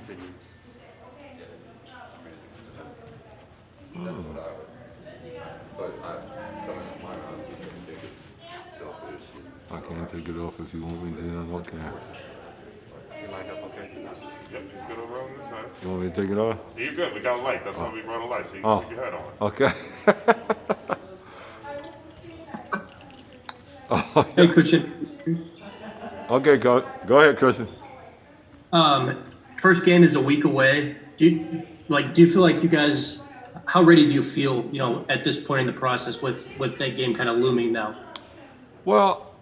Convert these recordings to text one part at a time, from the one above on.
continue. That's what I would. But coming to my mind, I think it's selfish. I can't take it off if you want me to. I don't care. Is he lined up okay? Yep, he's good over on this side. You want me to take it off? You're good. We got a light. That's why we run a light, so you can keep your head on. Okay. Hey, Christian. Okay, Coach. Go ahead, Christian. First game is a week away. Do you feel like you guys? How ready do you feel? At this point in the process, with that game kind of looming now. Well,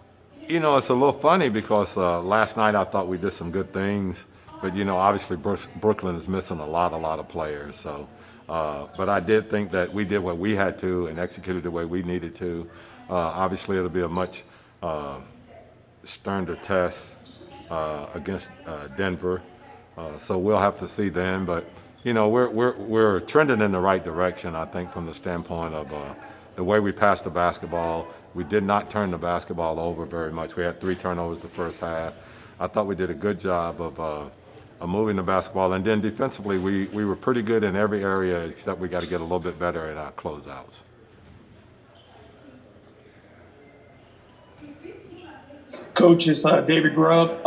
it's a little funny because last night I thought we did some good things, but obviously Brooklyn is missing a lot of players. So, but I did think that we did what we had to and executed the way we needed to. Obviously, it'll be a much sterner test against Denver, so we'll have to see then. But we're trending in the right direction, I think, from the standpoint of the way we passed the basketball. We did not turn the basketball over very much. We had 3 turnovers the first half. I thought we did a good job of moving the basketball, and then defensively we were pretty good in every area except we got to get a little bit better at our closeouts. Coach, it's David Grubb.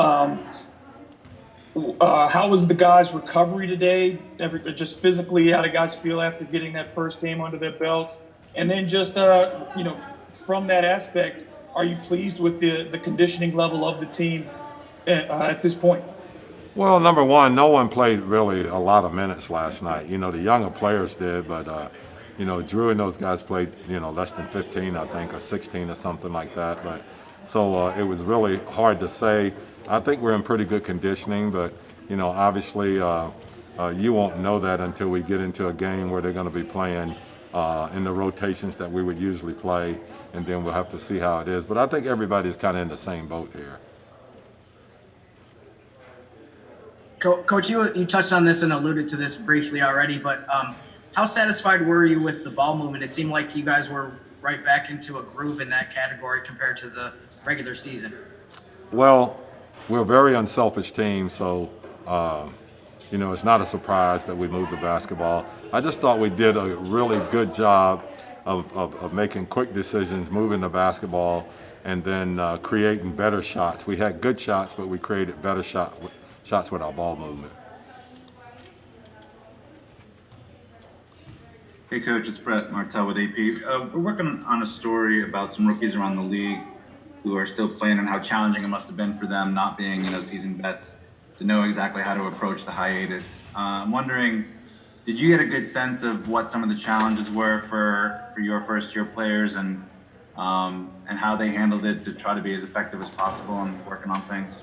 How was the guys' recovery today? Just physically, how did guys feel after getting that first game under their belts? And then just, from that aspect, are you pleased with the conditioning level of the team at this point? Well, number one, no one played really a lot of minutes last night. The younger players did, but, Drew and those guys played, less than 15, I think, or 16 or something like that. But so it was really hard to say. I think we're in pretty good conditioning, but, obviously you won't know that until we get into a game where they're going to be playing in the rotations that we would usually play, and then we'll have to see how it is. But I think everybody's kind of in the same boat here. Coach, you touched on this and alluded to this briefly already, but how satisfied were you with the ball movement? It seemed like you guys were right back into a groove in that category compared to the regular season. Well, we're a very unselfish team, so it's not a surprise that we moved the basketball. I just thought we did a really good job of making quick decisions, moving the basketball, and then creating better shots. We had good shots, but we created better shots with our ball movement. Hey, Coach, it's Brett Martell with AP. We're working on a story about some rookies around the league who are still playing and how challenging it must have been for them not being, seasoned vets to know exactly how to approach the hiatus. I'm wondering, did you get a good sense of what some of the challenges were for your first-year players and how they handled it to try to be as effective as possible and working on things?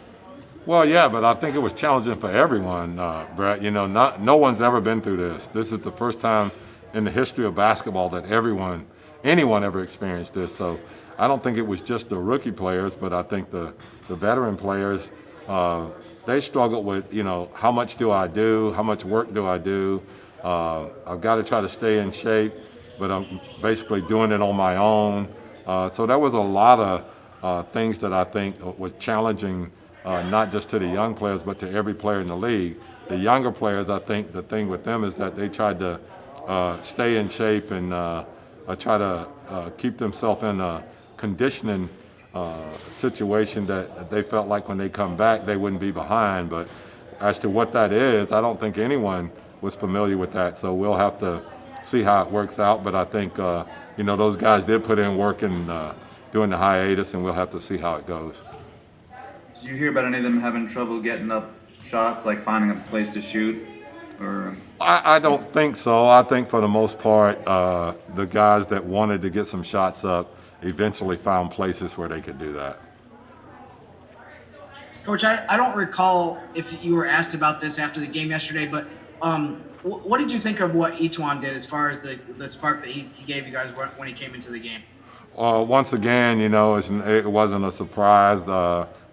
Well, yeah, but I think it was challenging for everyone, Brett. No one's ever been through this. This is the first time in the history of basketball that anyone ever experienced this. So I don't think it was just the rookie players, but I think the veteran players, they struggled with, how much do I do? How much work do I do? I've got to try to stay in shape, but I'm basically doing it on my own. So there was a lot of things that I think was challenging, not just to the young players, but to every player in the league. The younger players, I think the thing with them is that they tried to stay in shape and try to keep themselves in a conditioning situation that they felt like when they come back they wouldn't be behind. But as to what that is, I don't think anyone was familiar with that. So we'll have to see how it works out. But I think those guys did put in work in during the hiatus, and we'll have to see how it goes. Did you hear about any of them having trouble getting up shots, like finding a place to shoot? Or I don't think so. I think for the most part, the guys that wanted to get some shots up eventually found places where they could do that. Coach, I don't recall if you were asked about this after the game yesterday, but what did you think of what Ochsner did as far as the spark that he gave you guys when he came into the game? Once again, it wasn't a surprise.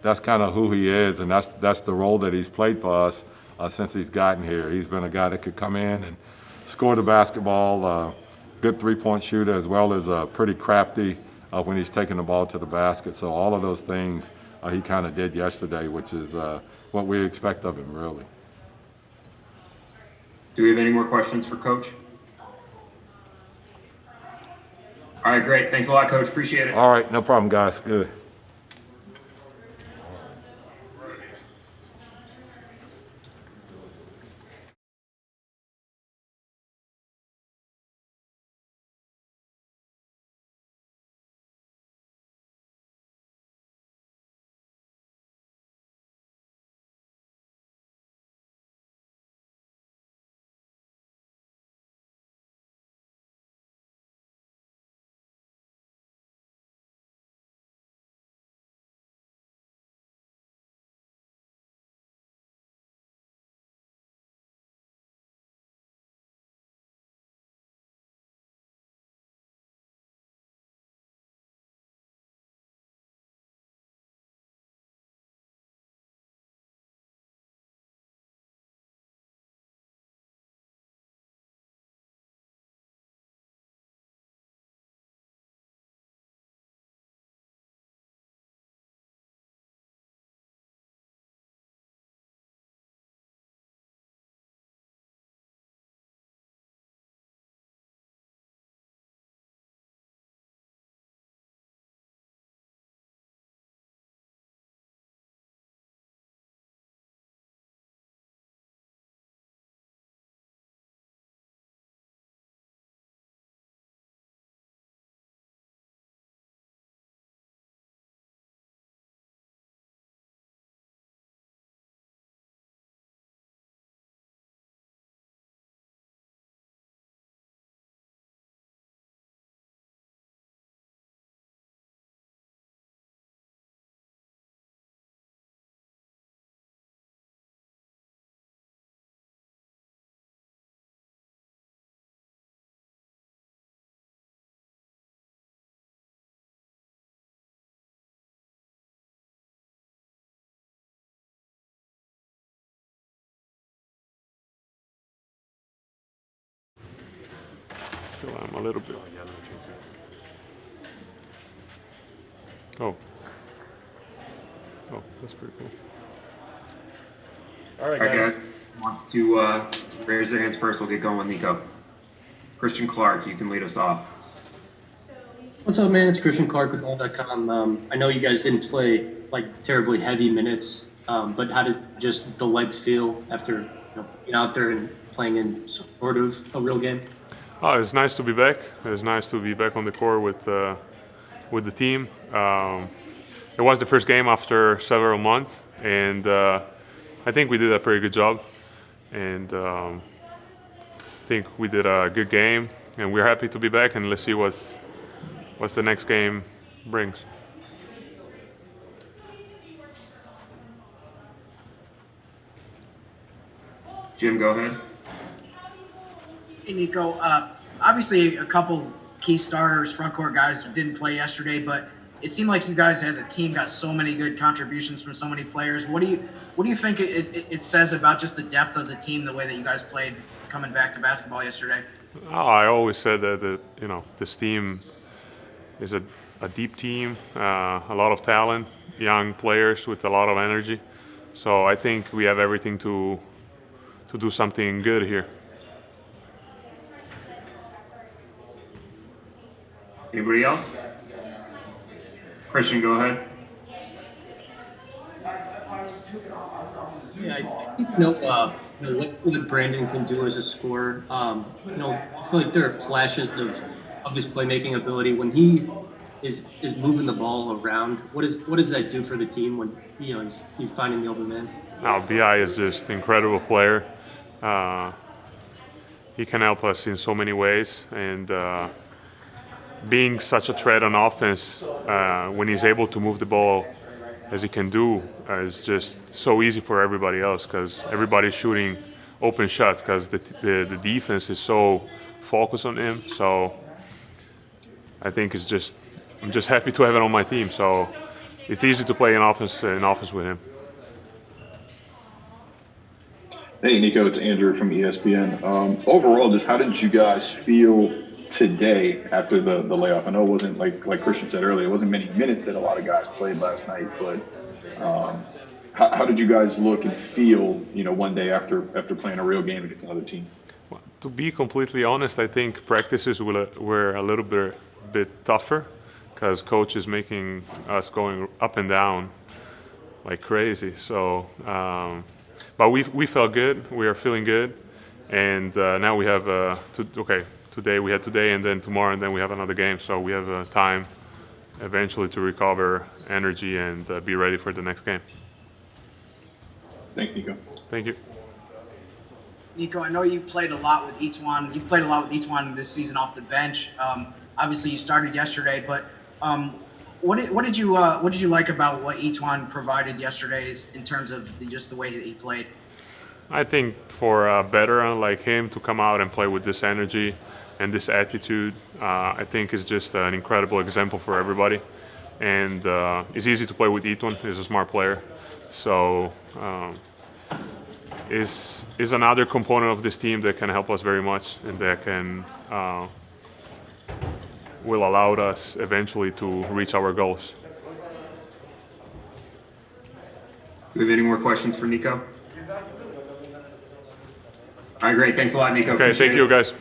That's kind of who he is, and that's the role that he's played for us since he's gotten here. He's been a guy that could come in and score the basketball, good three-point shooter, as well as pretty crafty when he's taking the ball to the basket. So all of those things he kind of did yesterday, which is what we expect of him, really. Do we have any more questions for Coach? All right, great. Thanks a lot, Coach. Appreciate it. All right, no problem, guys. Good. Fill out a little bit. Oh. Oh, that's pretty cool. All right, guys. Wants to raise their hands first. We'll get going with Niko. Christian Clark, you can lead us off. What's up, man? It's Christian Clark with Ball.com. I know you guys didn't play like terribly heavy minutes, but how did just the legs feel after being out there and playing in sort of a real game? Oh, it's nice to be back. It's nice to be back on the court with the team. It was the first game after several months, and I think we did a pretty good job. And I think we did a good game, and we're happy to be back. And let's see what's the next game brings. Jim, go ahead. Hey, Niko. Obviously, a couple key starters, front court guys didn't play yesterday, but it seemed like you guys as a team got so many good contributions from so many players. What do you think it says about just the depth of the team, the way that you guys played coming back to basketball yesterday? Oh, I always said that this team is a deep team, a lot of talent, young players with a lot of energy. So I think we have everything to do something good here. Anybody else? Christian, go ahead. Yeah, I think what Brandon can do as a scorer. I feel like there are flashes of his playmaking ability when he is moving the ball around. What does that do for the team when he's finding the open man? Now, Bi is just an incredible player. He can help us in so many ways, and being such a threat on offense when he's able to move the ball as he can do is just so easy for everybody else because everybody's shooting open shots because the defense is so focused on him. So I think I'm just happy to have it on my team. So it's easy to play in offense with him. Hey, Niko, it's Andrew from ESPN. Overall, just how did you guys feel today after the layoff? I know it wasn't like Christian said earlier, it wasn't many minutes that a lot of guys played last night, but how did you guys look and feel, one day after playing a real game against another team? To be completely honest, I think practices were a little bit tougher because coach is making us going up and down like crazy. So, but we felt good. We are feeling good, and now we have today we had today, and then tomorrow, and then we have another game. So we have time eventually to recover energy and be ready for the next game. Thanks, Niko. Thank you. Niko, I know you played a lot with each one. You've played a lot with each one this season off the bench. Obviously, you started yesterday, but what did you like about what each one provided yesterday in terms of just the way that he played? I think for a veteran like him to come out and play with this energy and this attitude, I think is just an incredible example for everybody. And it's easy to play with Eaton. He's a smart player, so. Is another component of this team that can help us very much and that can will allow us eventually to reach our goals. Do we have any more questions for Niko? All right, great. Thanks a lot, Niko. Okay, thank you, guys.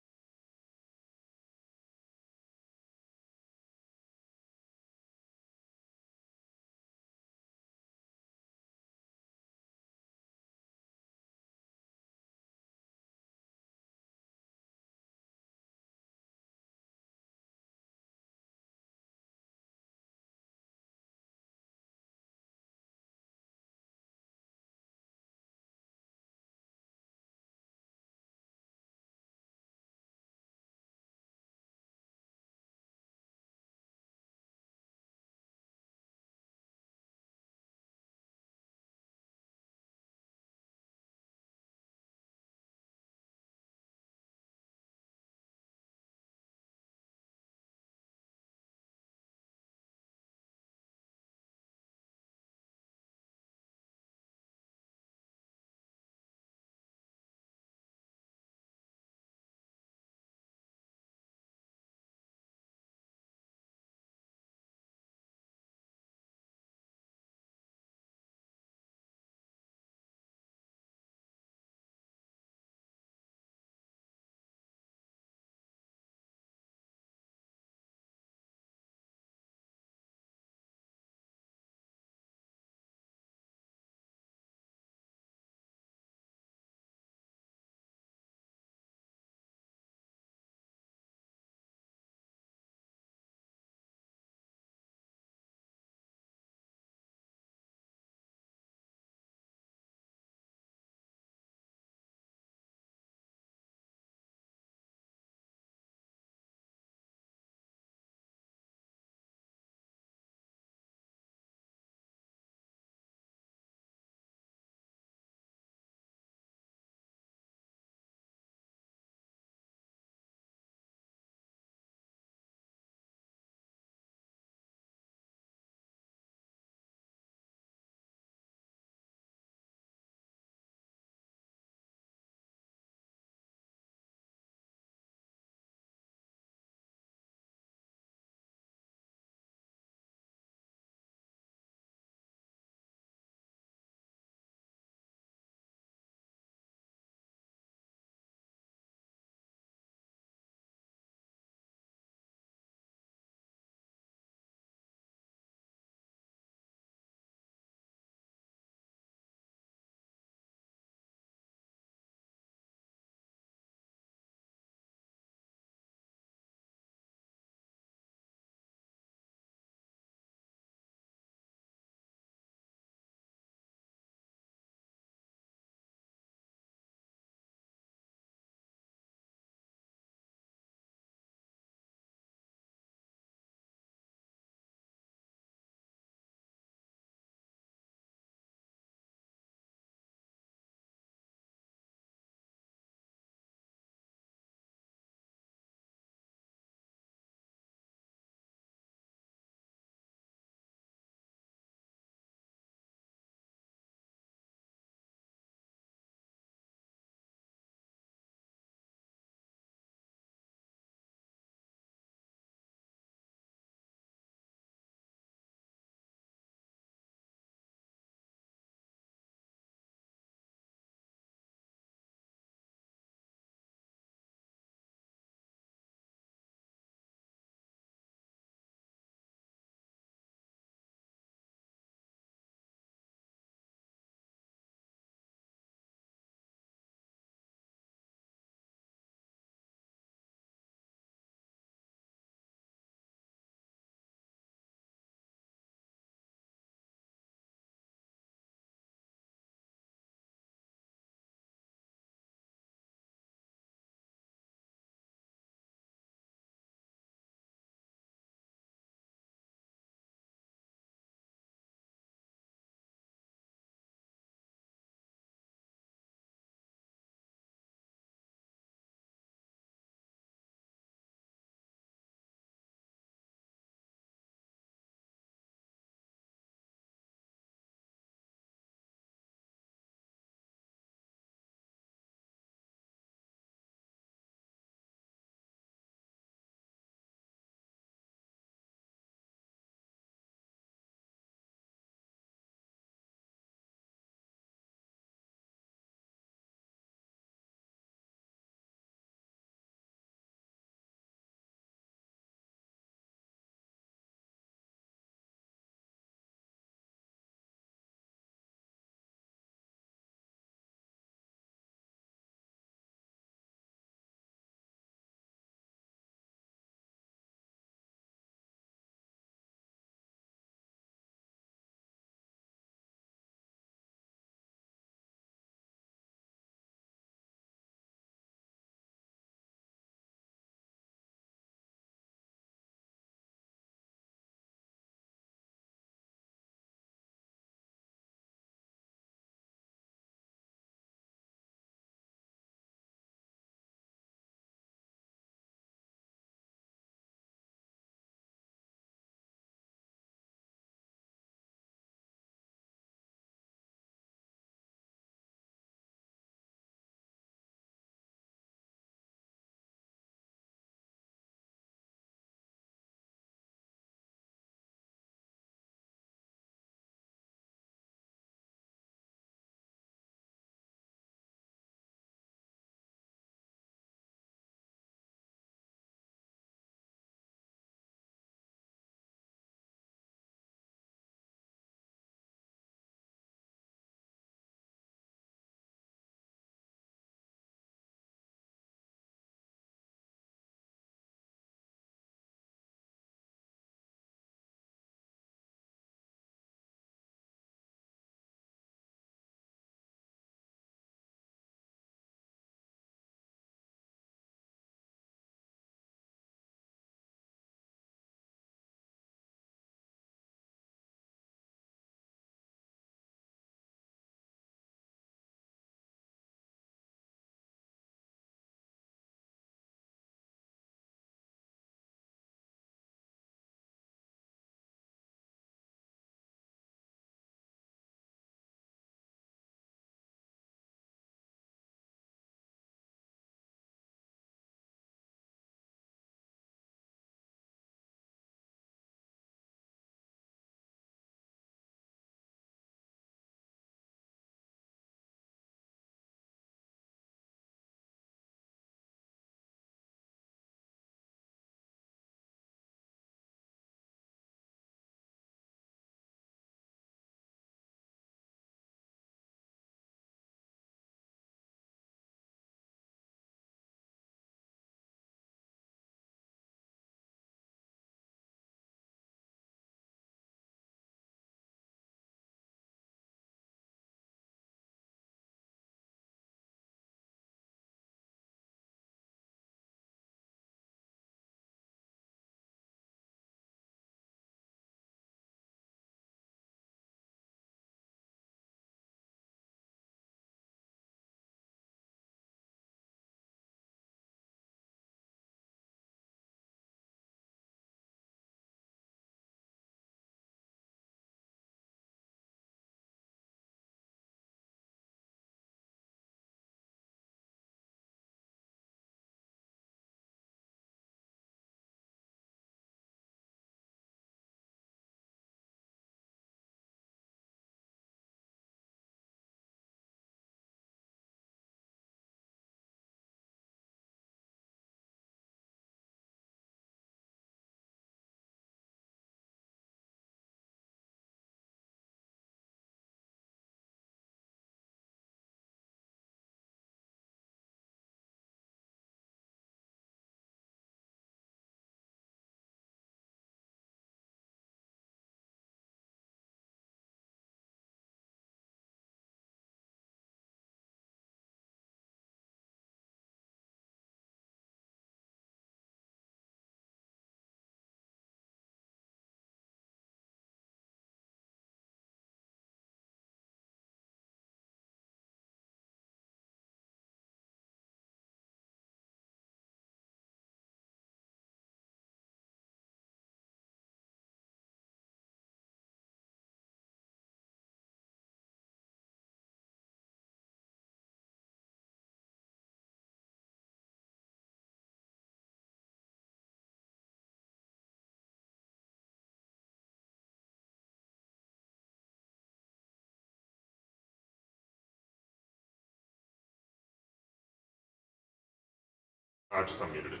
I just unmuted it.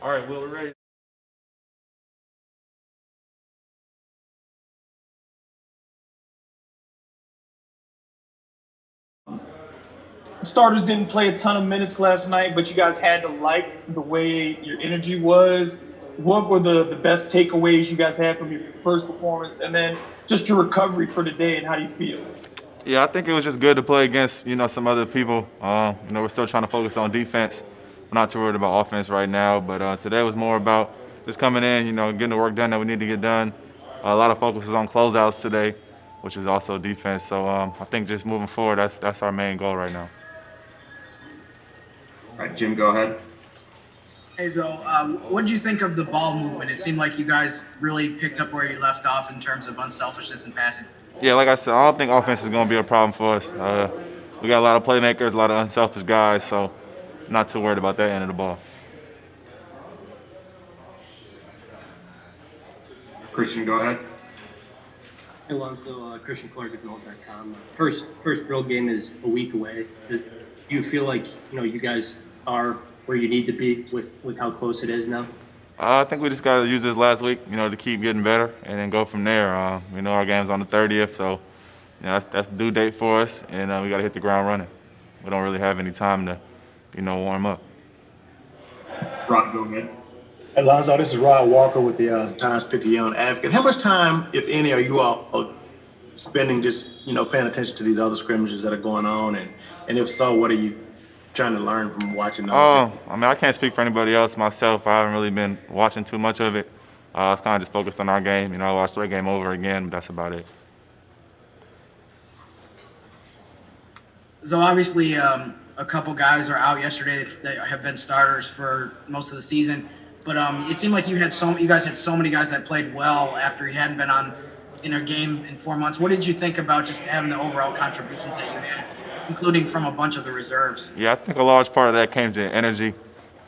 All right, Will, we're ready. Starters didn't play a ton of minutes last night, but you guys had to like the way your energy was. What were the best takeaways you guys had from your first performance, and then just your recovery for today, and how do you feel? Yeah, I think it was just good to play against, some other people. We're still trying to focus on defense. We're not too worried about offense right now, but today was more about just coming in, getting the work done that we need to get done. A lot of focus is on closeouts today, which is also defense. So I think just moving forward, that's our main goal right now. All right, Jim, go ahead. Hey, Zo, what did you think of the ball movement? It seemed like you guys really picked up where you left off in terms of unselfishness and passing. Yeah, like I said, I don't think offense is going to be a problem for us. We got a lot of playmakers, a lot of unselfish guys, so not too worried about that end of the ball. Christian, go ahead. Hey, Lonzo, Christian Clark at Noel.com. First real game is a week away. Do you feel like you guys are where you need to be with how close it is now? I think we just got to use this last week, to keep getting better and then go from there. Our game's on the 30th, so that's the due date for us, and we got to hit the ground running. We don't really have any time to, warm up. Rod, go ahead. Hey, Lonzo, this is Rod Walker with the Times-Picayune Advocate. How much time, if any, are you all spending just, paying attention to these other scrimmages that are going on? And if so, what are you trying to learn from watching those? I can't speak for anybody else. Myself, I haven't really been watching too much of it. I was kind of just focused on our game. I watched the game over again, but that's about it. So obviously, a couple guys are out yesterday that have been starters for most of the season. But it seemed like you guys had so many guys that played well after you hadn't been in a game in 4 months. What did you think about just having the overall contributions that you had, including from a bunch of the reserves? Yeah, I think a large part of that came to energy,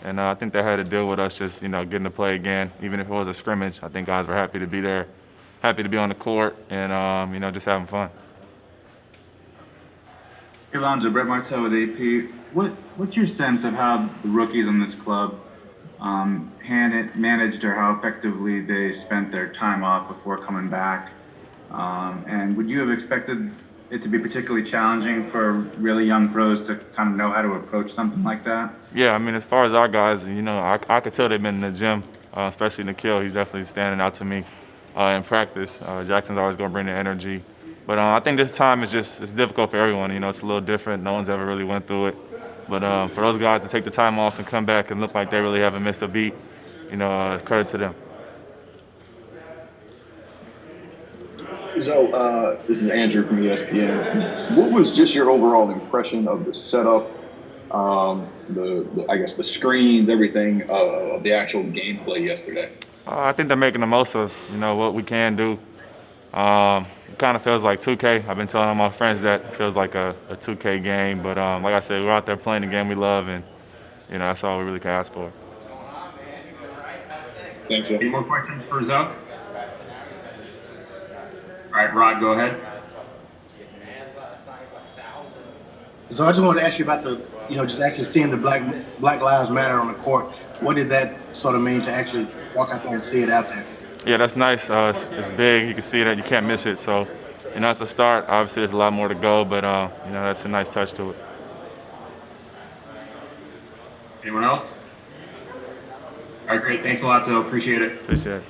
and I think that had to deal with us just, getting to play again. Even if it was a scrimmage, I think guys were happy to be there, happy to be on the court, and, just having fun. Hey, Lonzo, Brett Martell with AP. What's your sense of how the rookies on this club managed, or how effectively they spent their time off before coming back? And would you have expected it to be particularly challenging for really young pros to kind of know how to approach something like that? Yeah, as far as our guys, I could tell they've been in the gym, especially Nikhil. He's definitely standing out to me in practice. Jackson's always going to bring the energy. But I think this time it's difficult for everyone. It's a little different. No one's ever really went through it. But for those guys to take the time off and come back and look like they really haven't missed a beat, credit to them. So, this is Andrew from ESPN. What was just your overall impression of the setup, the screens, everything of the actual gameplay yesterday? I think they're making the most of, what we can do. It kind of feels like 2K. I've been telling all my friends that it feels like a 2K game. But like I said, we're out there playing the game we love, and, that's all we really can ask for. Thanks. Any more questions for Zoe? All right, Rod, go ahead. So I just wanted to ask you about the, just actually seeing the Black Lives Matter on the court. What did that sort of mean to actually walk out there and see it out there? Yeah, that's nice. It's big. You can see that. You can't miss it. So, it's a start. Obviously, there's a lot more to go, but, that's a nice touch to it. Anyone else? All right, great. Thanks a lot, Zoe. Appreciate it. Appreciate it.